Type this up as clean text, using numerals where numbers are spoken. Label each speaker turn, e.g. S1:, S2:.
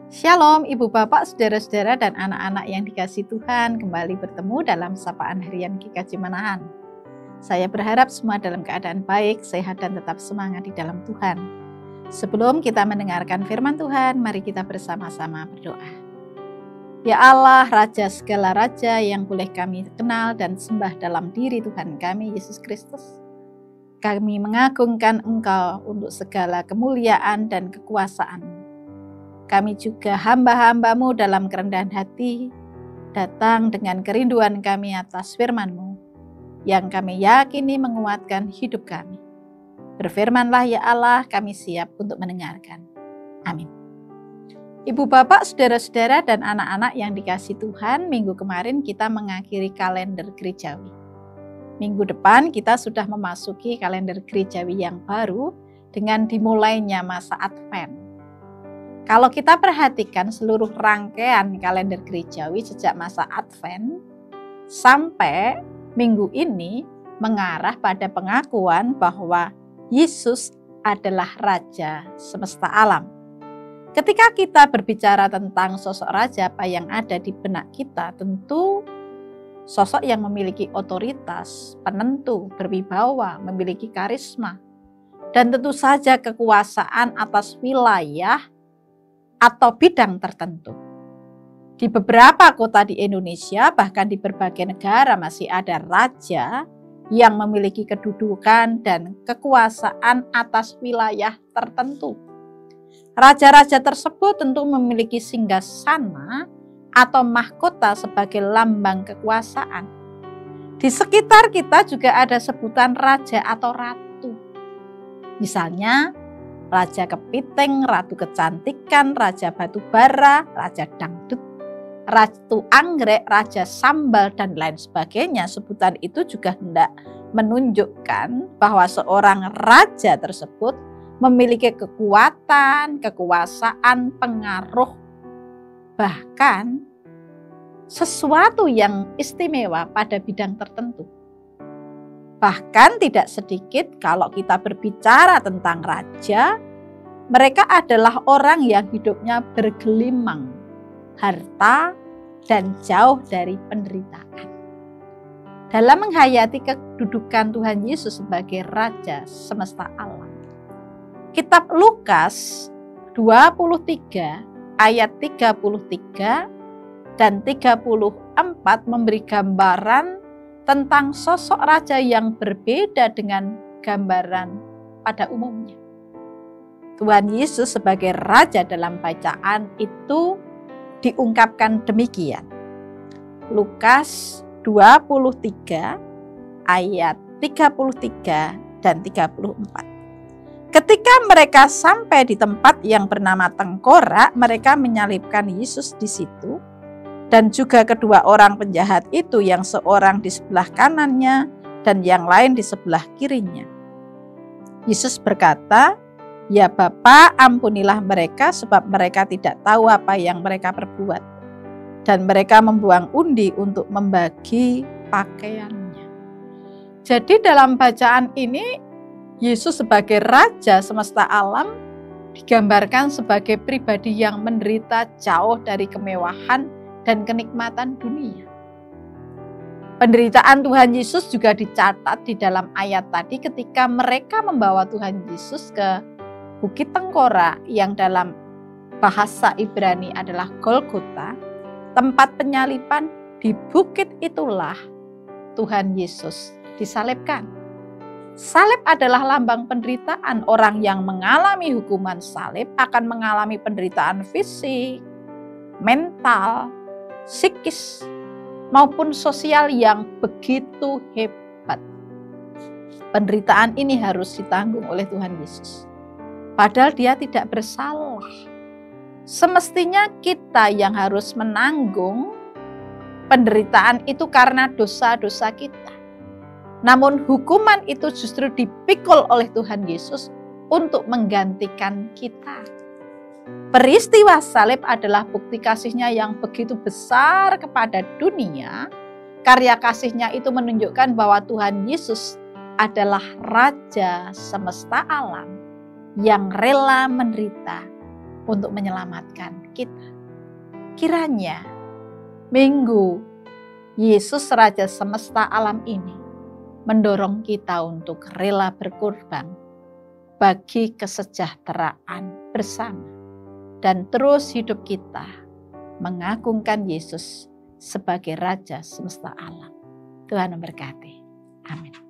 S1: Shalom Ibu Bapak, Saudara-saudara dan anak-anak yang dikasihi Tuhan, kembali bertemu dalam Sapaan Harian GKJ Manahan. Saya berharap semua dalam keadaan baik, sehat dan tetap semangat di dalam Tuhan. Sebelum kita mendengarkan firman Tuhan, mari kita bersama-sama berdoa. Ya Allah, Raja segala Raja yang boleh kami kenal dan sembah dalam diri Tuhan kami, Yesus Kristus. Kami mengagungkan Engkau untuk segala kemuliaan dan kekuasaan. Kami juga hamba-hamba-Mu dalam kerendahan hati, datang dengan kerinduan kami atas firman-Mu, yang kami yakini menguatkan hidup kami. Berfirmanlah ya Allah, kami siap untuk mendengarkan. Amin. Ibu Bapak, Saudara-saudara dan anak-anak yang dikasihi Tuhan, minggu kemarin kita mengakhiri kalender gerejawi. Minggu depan kita sudah memasuki kalender gerejawi yang baru dengan dimulainya masa Advent. Kalau kita perhatikan seluruh rangkaian kalender gerejawi sejak masa Advent sampai minggu ini mengarah pada pengakuan bahwa Yesus adalah Raja semesta alam. Ketika kita berbicara tentang sosok Raja, apa yang ada di benak kita? Tentu sosok yang memiliki otoritas, penentu, berwibawa, memiliki karisma, dan tentu saja kekuasaan atas wilayah atau bidang tertentu. Di beberapa kota di Indonesia, bahkan di berbagai negara masih ada raja yang memiliki kedudukan dan kekuasaan atas wilayah tertentu. Raja-raja tersebut tentu memiliki singgasana atau mahkota sebagai lambang kekuasaan. Di sekitar kita juga ada sebutan raja atau ratu. Misalnya, Raja Kepiting, Ratu Kecantikan, Raja Batubara, Raja Dangdut, Ratu Anggrek, Raja Sambal, dan lain sebagainya. Sebutan itu juga hendak menunjukkan bahwa seorang raja tersebut memiliki kekuatan, kekuasaan, pengaruh, bahkan sesuatu yang istimewa pada bidang tertentu. Bahkan tidak sedikit kalau kita berbicara tentang raja, mereka adalah orang yang hidupnya bergelimang, harta, dan jauh dari penderitaan. Dalam menghayati kedudukan Tuhan Yesus sebagai Raja semesta alam, Kitab Lukas 23 ayat 33 dan 34 memberi gambaran tentang sosok raja yang berbeda dengan gambaran pada umumnya. Tuhan Yesus sebagai raja dalam bacaan itu diungkapkan demikian. Lukas 23 ayat 33 dan 34. Ketika mereka sampai di tempat yang bernama Tengkorak, mereka menyalibkan Yesus di situ. Dan juga kedua orang penjahat itu, yang seorang di sebelah kanannya dan yang lain di sebelah kirinya. Yesus berkata, "Ya Bapa, ampunilah mereka sebab mereka tidak tahu apa yang mereka perbuat." Dan mereka membuang undi untuk membagi pakaiannya. Jadi dalam bacaan ini, Yesus sebagai Raja semesta alam digambarkan sebagai pribadi yang menderita jauh dari kemewahan dan kenikmatan dunia. Penderitaan Tuhan Yesus juga dicatat di dalam ayat tadi ketika mereka membawa Tuhan Yesus ke Bukit Tengkorak yang dalam bahasa Ibrani adalah Golgota, tempat penyaliban. Di bukit itulah Tuhan Yesus disalibkan. Salib adalah lambang penderitaan. Orang yang mengalami hukuman salib akan mengalami penderitaan fisik, mental, psikis, maupun sosial yang begitu hebat. Penderitaan ini harus ditanggung oleh Tuhan Yesus. Padahal dia tidak bersalah. Semestinya kita yang harus menanggung penderitaan itu karena dosa-dosa kita. Namun hukuman itu justru dipikul oleh Tuhan Yesus untuk menggantikan kita. Peristiwa salib adalah bukti kasih-Nya yang begitu besar kepada dunia. Karya kasih-Nya itu menunjukkan bahwa Tuhan Yesus adalah Raja semesta alam yang rela menderita untuk menyelamatkan kita. Kiranya minggu Yesus Raja semesta alam ini mendorong kita untuk rela berkorban bagi kesejahteraan bersama dan terus hidup kita mengagungkan Yesus sebagai Raja semesta alam. Tuhan memberkati. Amin.